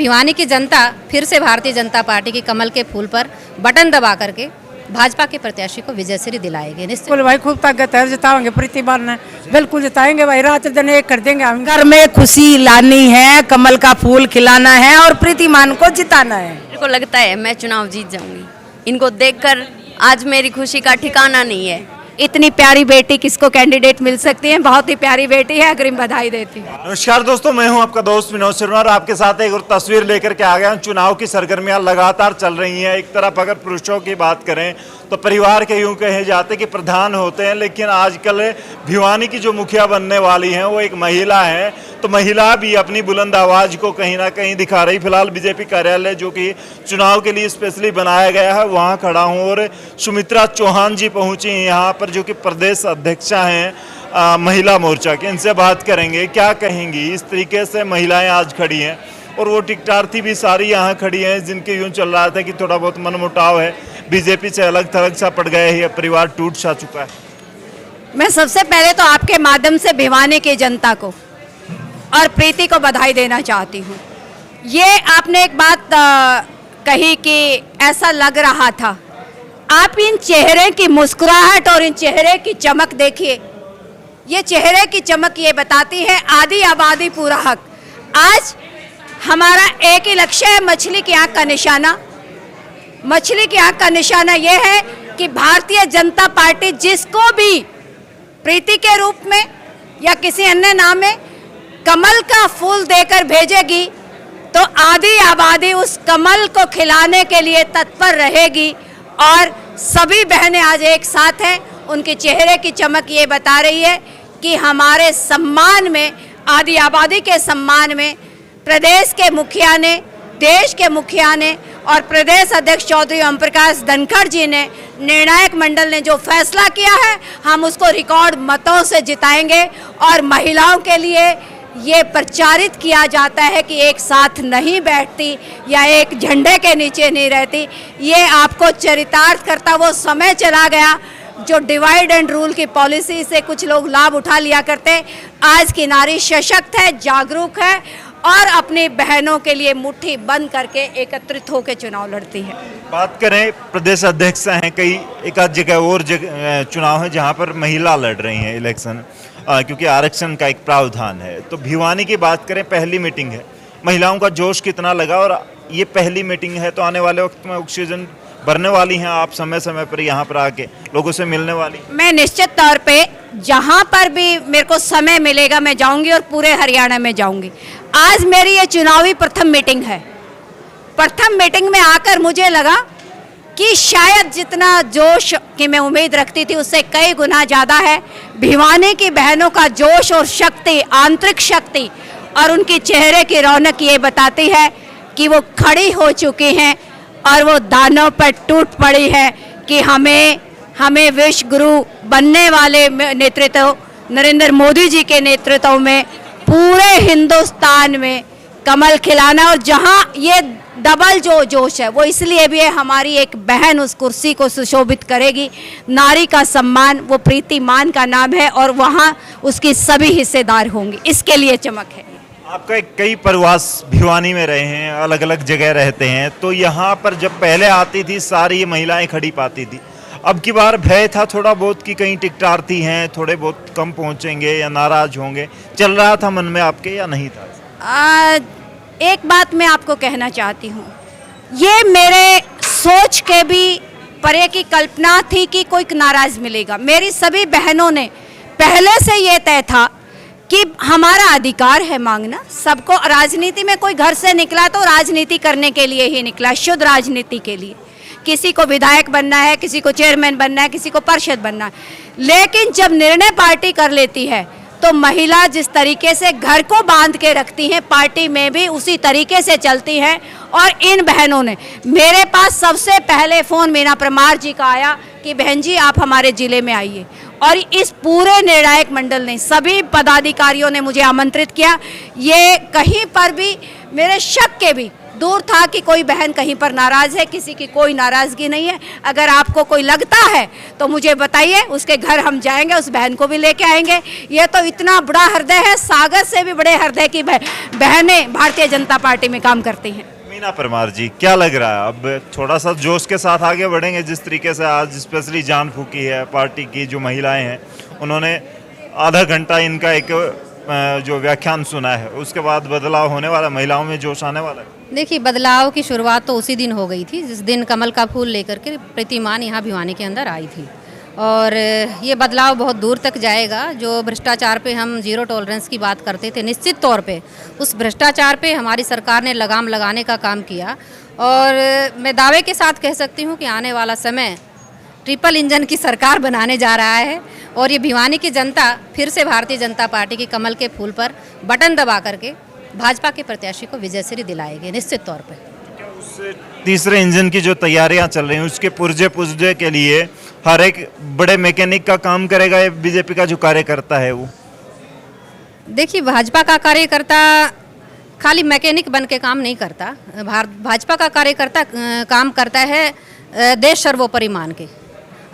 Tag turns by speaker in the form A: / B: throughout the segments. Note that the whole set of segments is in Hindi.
A: भिवानी की जनता फिर से भारतीय जनता पार्टी की कमल के फूल पर बटन दबा करके भाजपा के प्रत्याशी को विजयश्री दिलाएंगे। निश्चित
B: बिल्कुल भाई, खूब ताकत है, जिताएंगे प्रतिमान है, बिल्कुल जिताएंगे भाई, रात दिन एक कर देंगे हम।
C: घर में खुशी लानी है, कमल का फूल खिलाना है और प्रतिमान को जिताना है।
D: मेरे को लगता है मैं चुनाव जीत जाऊंगी। इनको देखकर आज मेरी खुशी का ठिकाना नहीं है।
E: इतनी प्यारी बेटी किसको कैंडिडेट मिल सकती है, बहुत ही प्यारी बेटी है, अग्रिम बधाई देती हूँ।
F: नमस्कार दोस्तों, मैं हूं आपका दोस्त विनोद शर्मा और आपके साथ एक और तस्वीर लेकर के आ गया हूं। चुनाव की सरगर्मियां लगातार चल रही हैं। एक तरफ अगर पुरुषों की बात करें तो परिवार के यूं कहे जाते कि प्रधान होते हैं, लेकिन आजकल भिवानी की जो मुखिया बनने वाली हैं वो एक महिला है। तो महिला भी अपनी बुलंद आवाज़ को कहीं ना कहीं दिखा रही। फिलहाल बीजेपी कार्यालय जो कि चुनाव के लिए स्पेशली बनाया गया है वहाँ खड़ा हूँ और सुमित्रा चौहान जी पहुँची हैं यहाँ पर, जो कि प्रदेश अध्यक्षा हैं महिला मोर्चा के। इनसे बात करेंगे, क्या कहेंगी। इस तरीके से महिलाएं आज खड़ी हैं और वो टिकटार्थी भी सारी यहाँ खड़ी हैं, जिनके यूँ चल रहा था कि थोड़ा बहुत मनमुटाव है, बीजेपी से अलग थलग सा पड़ गए हैं, परिवार टूट सा चुका है।
E: मैं सबसे पहले तो आपके माध्यम से भिवानी की जनता को और प्रीति को बधाई देना चाहती हूँ। ये आपने एक बात कही कि ऐसा लग रहा था, आप इन चेहरे की मुस्कुराहट और इन चेहरे की चमक देखिए। ये चेहरे की चमक ये बताती है आधी आबादी पूरा हक। आज हमारा एक ही लक्ष्य है, मछली की आंख का निशाना। मछली की आंख का निशाना ये है कि भारतीय जनता पार्टी जिसको भी प्रीति के रूप में या किसी अन्य नाम में कमल का फूल देकर भेजेगी तो आधी आबादी उस कमल को खिलाने के लिए तत्पर रहेगी। और सभी बहनें आज एक साथ हैं। उनके चेहरे की चमक ये बता रही है कि हमारे सम्मान में, आधी आबादी के सम्मान में प्रदेश के मुखिया ने, देश के मुखिया ने और प्रदेश अध्यक्ष चौधरी ओम प्रकाश धनखड़ जी ने, निर्णायक मंडल ने जो फैसला किया है, हम उसको रिकॉर्ड मतों से जिताएंगे। और महिलाओं के लिए ये प्रचारित किया जाता है कि एक साथ नहीं बैठती या एक झंडे के नीचे नहीं रहती। ये आपको चरितार्थ करता वो समय चला गया जो डिवाइड एंड रूल की पॉलिसी से कुछ लोग लाभ उठा लिया करते। आज की नारी सशक्त है, जागरूक है और अपनी बहनों के लिए मुट्ठी बंद करके एकत्रित होकर चुनाव लड़ती है।
F: बात करें, प्रदेश अध्यक्ष हैं, कई एक आध जगह और चुनाव है जहां पर महिला लड़ रही हैं इलेक्शन, क्योंकि आरक्षण का एक प्रावधान है। तो भिवानी की बात करें, पहली मीटिंग है, महिलाओं का जोश कितना लगा और ये पहली मीटिंग है तो आने वाले वक्त में ऑक्सीजन भरने वाली हैं आप, समय समय पर यहाँ पर आके लोगों से मिलने वाली? मैं
E: निश्चित तौर पे जहाँ पर भी मेरे को समय मिलेगा मैं जाऊँगी और पूरे हरियाणा में जाऊँगी। आज मेरी ये चुनावी प्रथम मीटिंग है। प्रथम मीटिंग में आकर मुझे लगा कि शायद जितना जोश की मैं उम्मीद रखती थी उससे कई गुना ज़्यादा है। भिवानी की बहनों का जोश और शक्ति, आंतरिक शक्ति और उनकी चेहरे की रौनक ये बताती है कि वो खड़ी हो चुकी हैं और वो दानों पर टूट पड़ी है कि हमें विश्व गुरु बनने वाले नेतृत्व नरेंद्र मोदी जी के नेतृत्व में पूरे हिंदुस्तान में कमल खिलाना। और जहां ये डबल जो जोश है वो इसलिए भी है, हमारी एक बहन उस कुर्सी को सुशोभित करेगी। नारी का सम्मान वो प्रीतिमान का नाम है और वहां उसकी सभी हिस्सेदार होंगे, इसके लिए चमक है।
F: आपका कई प्रवास भिवानी में रहे हैं, अलग अलग जगह रहते हैं, तो यहाँ पर जब पहले आती थी सारी महिलाएं खड़ी पाती थी, अब की बार भय था थोड़ा बहुत कि कहीं टिकटार्थी हैं, थोड़े बहुत कम पहुँचेंगे या नाराज होंगे, चल रहा था मन में आपके या नहीं था?
E: एक बात मैं आपको कहना चाहती हूँ, ये मेरे सोच के भी परे की कल्पना थी कि कोई नाराज मिलेगा। मेरी सभी बहनों ने पहले से ये तय था कि हमारा अधिकार है मांगना। सबको राजनीति में कोई घर से निकला तो राजनीति करने के लिए ही निकला, शुद्ध राजनीति के लिए। किसी को विधायक बनना है, किसी को चेयरमैन बनना है, किसी को पार्षद बनना है, लेकिन जब निर्णय पार्टी कर लेती है तो महिला जिस तरीके से घर को बांध के रखती हैं, पार्टी में भी उसी तरीके से चलती हैं। और इन बहनों ने, मेरे पास सबसे पहले फ़ोन मीना परमार जी का आया कि बहन जी आप हमारे ज़िले में आइए, और इस पूरे निर्णायक मंडल ने, सभी पदाधिकारियों ने मुझे आमंत्रित किया। ये कहीं पर भी मेरे शक के भी दूर था कि कोई बहन कहीं पर नाराज़ है, किसी की कोई नाराज़गी नहीं है। अगर आपको कोई लगता है तो मुझे बताइए, उसके घर हम जाएंगे, उस बहन को भी लेके आएंगे। ये तो इतना बड़ा हृदय है, सागर से भी बड़े हृदय की बहनें भारतीय जनता पार्टी में काम करती हैं।
F: मीना परमार जी, क्या लग रहा है अब थोड़ा सा जोश के साथ आगे बढ़ेंगे? जिस तरीके से आज स्पेशली जान फूकी है पार्टी की जो महिलाएं हैं, उन्होंने आधा घंटा इनका एक जो व्याख्यान सुना है, उसके बाद बदलाव होने वाला, महिलाओं में जोश आने वाला है।
A: देखिए, बदलाव की शुरुआत तो उसी दिन हो गई थी जिस दिन कमल का फूल लेकर के प्रतिमान यहाँ भिवानी के अंदर आई थी, और ये बदलाव बहुत दूर तक जाएगा। जो भ्रष्टाचार पे हम जीरो टॉलरेंस की बात करते थे, निश्चित तौर पे उस भ्रष्टाचार पे हमारी सरकार ने लगाम लगाने का काम किया, और मैं दावे के साथ कह सकती हूँ कि आने वाला समय ट्रिपल इंजन की सरकार बनाने जा रहा है, और ये भिवानी की जनता फिर से भारतीय जनता पार्टी की कमल के फूल पर बटन दबा करके भाजपा के प्रत्याशी को विजयश्री दिलाएगी निश्चित तौर पे।
F: उस तीसरे इंजन की जो तैयारियां चल रही हैं, उसके पुर्जे के लिए हर एक बड़े मैकेनिक का काम करेगा ये बीजेपी का जो कार्यकर्ता है वो?
A: देखिए, भाजपा का कार्यकर्ता खाली मैकेनिक बन के काम नहीं करता। भाजपा का कार्यकर्ता काम करता है देश सर्वोपरि मान के,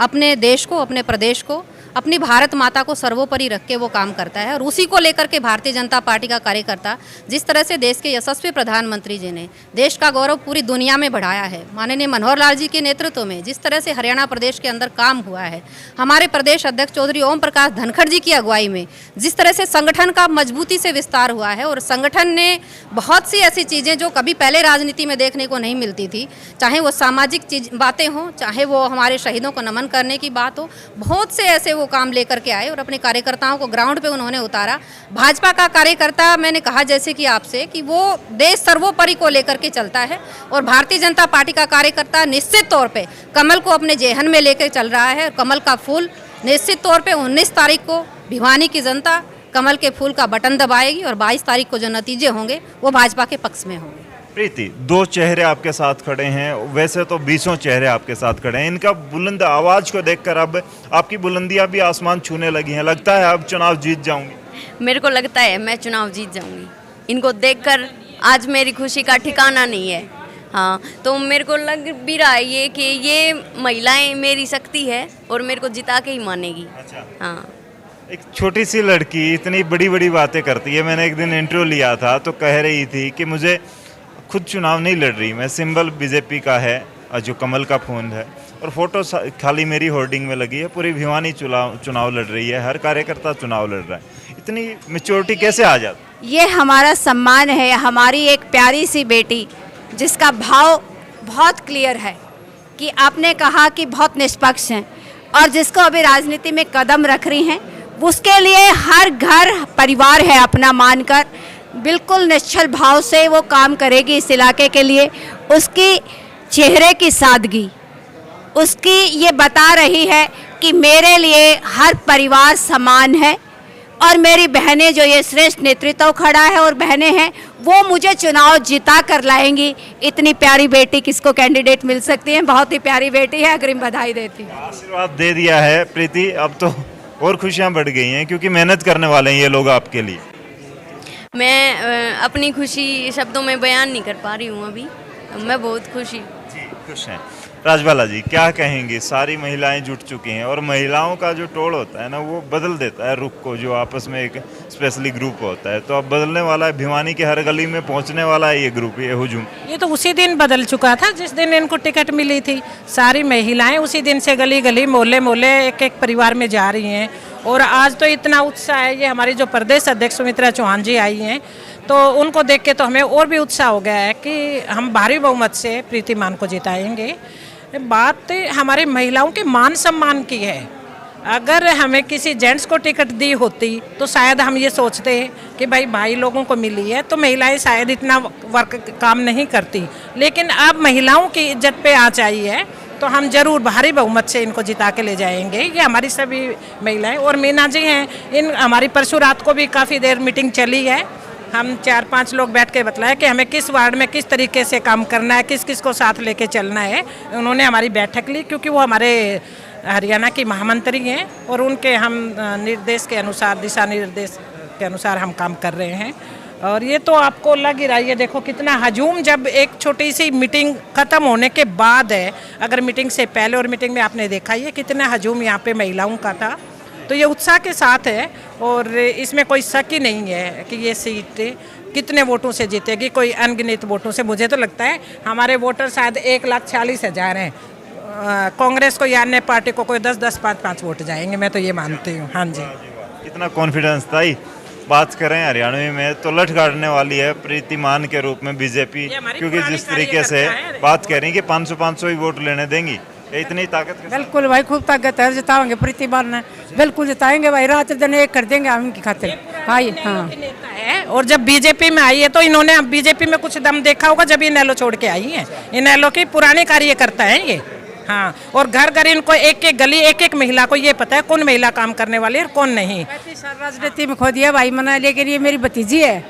A: अपने देश को, अपने प्रदेश को, अपनी भारत माता को सर्वोपरि रख के वो काम करता है। और उसी को लेकर के भारतीय जनता पार्टी का कार्यकर्ता, जिस तरह से देश के यशस्वी प्रधानमंत्री जी ने देश का गौरव पूरी दुनिया में बढ़ाया है, माननीय मनोहर लाल जी के नेतृत्व में जिस तरह से हरियाणा प्रदेश के अंदर काम हुआ है, हमारे प्रदेश अध्यक्ष चौधरी ओम प्रकाश धनखड़ जी की अगुवाई में जिस तरह से संगठन का मजबूती से विस्तार हुआ है, और संगठन ने बहुत सी ऐसी चीज़ें जो कभी पहले राजनीति में देखने को नहीं मिलती थी, चाहे वो सामाजिक बातें हों, चाहे वो हमारे शहीदों को नमन करने की बात हो, बहुत से ऐसे वो काम लेकर के आए और अपने कार्यकर्ताओं को ग्राउंड पे उन्होंने उतारा। भाजपा का कार्यकर्ता, मैंने कहा जैसे कि आपसे, कि वो देश सर्वोपरि को लेकर के चलता है, और भारतीय जनता पार्टी का कार्यकर्ता निश्चित तौर पे कमल को अपने जेहन में लेकर चल रहा है। कमल का फूल निश्चित तौर पे 19 तारीख को भिवानी की जनता कमल के फूल का बटन दबाएगी, और 22 तारीख को जो नतीजे होंगे वो भाजपा के पक्ष में होंगे।
F: प्रीति, दो चेहरे आपके साथ खड़े हैं, वैसे तो 20 चेहरे आपके साथ खड़े हैं, इनका बुलंद आवाज को देखकर अब आपकी बुलंदियां भी आसमान छूने लगी हैं। लगता है अब चुनाव जीत जाऊंगी?
D: मेरे को लगता है मैं चुनाव जीत जाऊंगी। इनको देखकर आज मेरी खुशी का ठिकाना नहीं है। हाँ, तो मेरे को लग भी रहा है ये कि ये महिलाएं मेरी शक्ति है और मेरे को जिता के ही मानेगी।
F: अच्छा।
D: हाँ,
F: एक छोटी सी लड़की इतनी बड़ी बड़ी बातें करती है। मैंने एक दिन इंटरव्यू लिया था तो कह रही थी कि मुझे खुद चुनाव नहीं लड़ रही, मैं सिंबल बीजेपी का है जो कमल का फूल है, और फोटो खाली मेरी होर्डिंग में लगी है। पूरी भिवानी चुनाव लड़ रही है, हर कार्यकर्ता चुनाव लड़ रहा है। इतनी मैच्योरिटी कैसे आ जाती?
E: ये हमारा सम्मान है, हमारी एक प्यारी सी बेटी जिसका भाव बहुत क्लियर है कि आपने कहा कि बहुत निष्पक्ष हैं, और जिसको अभी राजनीति में कदम रख रही हैं, उसके लिए हर घर परिवार है अपना मानकर बिल्कुल निश्चल भाव से वो काम करेगी इस इलाके के लिए। उसकी चेहरे की सादगी उसकी ये बता रही है कि मेरे लिए हर परिवार समान है, और मेरी बहनें जो ये श्रेष्ठ नेतृत्व खड़ा है और बहनें हैं, वो मुझे चुनाव जिता कर लाएंगी। इतनी प्यारी बेटी किसको कैंडिडेट मिल सकती है? बहुत ही प्यारी बेटी है, अग्रिम बधाई देती हूँ।
F: आशीर्वाद दे दिया है प्रीति, अब तो और खुशियाँ बढ़ गई हैं क्योंकि मेहनत करने वाले हैं ये लोग आपके लिए।
D: मैं अपनी खुशी शब्दों में बयान नहीं कर पा रही हूँ अभी। मैं बहुत खुशी
F: खुश हैं। राजबाला जी, क्या कहेंगे? सारी महिलाएं जुट चुकी हैं, और महिलाओं का जो टोल होता है ना, वो बदल देता है रुख को, जो आपस में एक स्पेशली ग्रुप होता है। तो अब बदलने वाला है, भिवानी के हर गली में पहुंचने वाला है ये ग्रुप, ये हुजूम।
B: ये तो उसी दिन बदल चुका था जिस दिन इनको टिकट मिली थी। सारी महिलाएं उसी दिन से गली गली, मोहल्ले मोहल्ले, एक एक परिवार में जा रही हैं, और आज तो इतना उत्साह है। ये हमारी जो प्रदेश अध्यक्ष सुमित्रा चौहान जी आई हैं, तो उनको देख के तो हमें और भी उत्साह हो गया है कि हम भारी बहुमत से प्रीति मान को जिताएंगे। बात हमारी महिलाओं के मान सम्मान की है। अगर हमें किसी जेंट्स को टिकट दी होती तो शायद हम ये सोचते कि भाई लोगों को मिली है तो महिलाएं शायद इतना वर्क काम नहीं करती, लेकिन अब महिलाओं की इज्जत पे आँच आई है, तो हम जरूर भारी बहुमत से इनको जिता के ले जाएंगे। ये हमारी सभी महिलाएं, और मीना जी हैं, इन हमारी परसों रात को भी काफ़ी देर मीटिंग चली है। हम 4-5 लोग बैठ के बतलाया कि हमें किस वार्ड में किस तरीके से काम करना है, किस किस को साथ लेके चलना है। उन्होंने हमारी बैठक ली क्योंकि वो हमारे हरियाणा की महामंत्री हैं, और उनके हम निर्देश के अनुसार, दिशा निर्देश के अनुसार हम काम कर रहे हैं। और ये तो आपको लग ही रहा है, ये देखो कितना हजूम, जब एक छोटी सी मीटिंग खत्म होने के बाद है, अगर मीटिंग से पहले और मीटिंग में आपने देखा ये कितना हजूम यहाँ पे महिलाओं का था, तो ये उत्साह के साथ है और इसमें कोई शक ही नहीं है कि ये सीट कितने वोटों से जीतेगी, कोई अनगिनत वोटों से। मुझे तो लगता है हमारे वोटर शायद 1,40,000 हैं, कांग्रेस को या अन्य पार्टी को कोई 10-10, 5-5 वोट जाएंगे, मैं तो ये मानती हूँ। हाँ जी,
F: कितना कॉन्फिडेंस था। बात करें हरियाणा में तो लठ काटने वाली है प्रीतिमान के रूप में बीजेपी, क्योंकि जिस तरीके से बात कह रही है कि 500 ही वोट लेने देंगी, इतनी ताकत के साथ।
C: बिल्कुल भाई, खूब ताकत है, जिताएंगे प्रीतिमान ने, बिल्कुल जिताएंगे भाई, रात दिन एक कर देंगे हम इनकी खातिर। हाँ
B: नेता है, और जब बीजेपी में आई है तो इन्होंने अब बीजेपी में कुछ दम देखा होगा जब इनेलो छोड़ के आई है। इनेलो की पुराने कार्यकर्ता है ये। हाँ, और घर घर इनको एक एक गली एक एक महिला को ये पता है कौन महिला काम करने वाली है और कौन नहीं।
C: राजनीति में खो दिया भाई मैंने, लेकिन ये मेरी भतीजी है,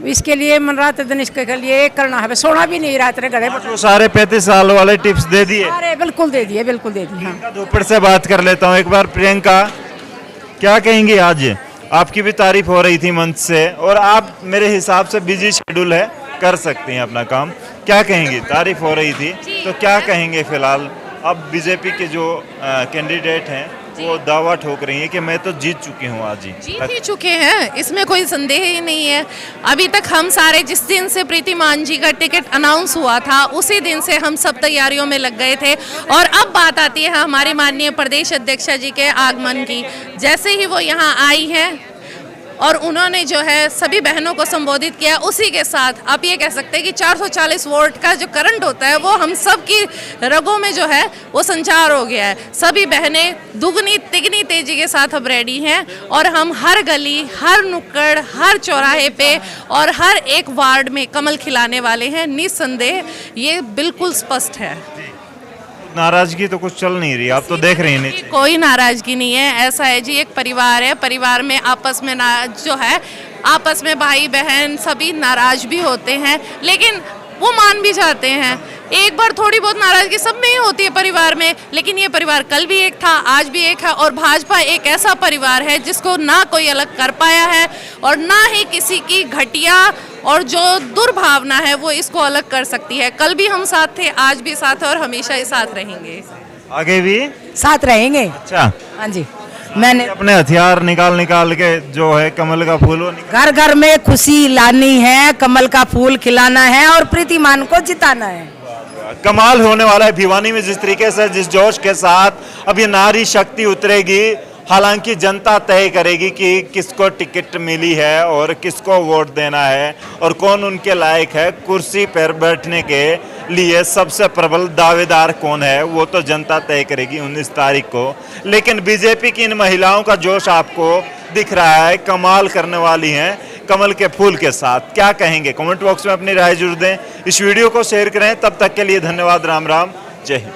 C: इसके लिए मन रात दिन इसके लिए एक करना है, सोना भी नहीं रात घड़े।
F: वो सारे 35 साल वाले टिप्स दे दिए।
C: अरे बिल्कुल दे दिए, बिल्कुल दे दिए। हाँ,
F: दोपहर से बात कर लेता हूँ एक बार। प्रियंका, क्या कहेंगी? आज आपकी भी तारीफ हो रही थी मंच से, और आप मेरे हिसाब से बिजी शेड्यूल है, कर सकती हैं अपना काम, क्या कहेंगी? तारीफ हो रही थी तो क्या कहेंगे? फिलहाल अब बीजेपी के जो कैंडिडेट हैं वो दावा ठोक रही हैं कि मैं तो जीत चुकी हूँ, आज ही
G: जीत ही चुके हैं, इसमें कोई संदेह ही नहीं है। अभी तक हम सारे, जिस दिन से प्रीतिमान जी का टिकट अनाउंस हुआ था उसी दिन से हम सब तैयारियों में लग गए थे, और अब बात आती है हमारे माननीय प्रदेश अध्यक्ष जी के आगमन की। जैसे ही वो यहाँ आई हैं और उन्होंने जो है सभी बहनों को संबोधित किया, उसी के साथ आप ये कह सकते हैं कि 440 वोल्ट का जो करंट होता है वो हम सब की रगों में जो है वो संचार हो गया है। सभी बहनें दुगनी तिगनी तेजी के साथ अब रेडी हैं, और हम हर गली, हर नुक्कड़, हर चौराहे पे और हर एक वार्ड में कमल खिलाने वाले हैं, निस्संदेह, ये बिल्कुल स्पष्ट है।
F: नाराजगी तो कुछ चल नहीं रही, आप तो देख रही हैं।
G: कोई नाराजगी नहीं है, ऐसा है जी, एक परिवार है, परिवार में आपस में जो है आपस में भाई बहन सभी नाराज भी होते हैं, लेकिन वो मान भी जाते हैं। एक बार थोड़ी बहुत नाराजगी सब में ही होती है परिवार में, लेकिन ये परिवार कल भी एक था, आज भी एक है, और भाजपा एक ऐसा परिवार है जिसको ना कोई अलग कर पाया है और ना ही किसी की घटिया और जो दुर्भावना है वो इसको अलग कर सकती है। कल भी हम साथ थे, आज भी साथ है और हमेशा ही साथ रहेंगे,
F: आगे भी
C: साथ रहेंगे।
F: अच्छा,
C: हाँ जी, मैंने
F: अपने हथियार निकाल के जो है कमल का फूल,
C: घर घर में खुशी लानी है, कमल का फूल खिलाना है और प्रीतिमान को जिताना है।
F: कमाल होने वाला है। भिवानी में जिस तरीके से, जिस जोश के साथ अब ये नारी शक्ति उतरेगी, हालांकि जनता तय करेगी कि किसको टिकट मिली है और किसको वोट देना है और कौन उनके लायक है, कुर्सी पर बैठने के लिए सबसे प्रबल दावेदार कौन है, वो तो जनता तय करेगी 19 तारीख को। लेकिन बीजेपी की इन महिलाओं का जोश आपको दिख रहा है, कमाल करने वाली हैं कमल के फूल के साथ। क्या कहेंगे? कमेंट बॉक्स में अपनी राय जरूर दें, इस वीडियो को शेयर करें। तब तक के लिए धन्यवाद, राम राम, जय हिंद।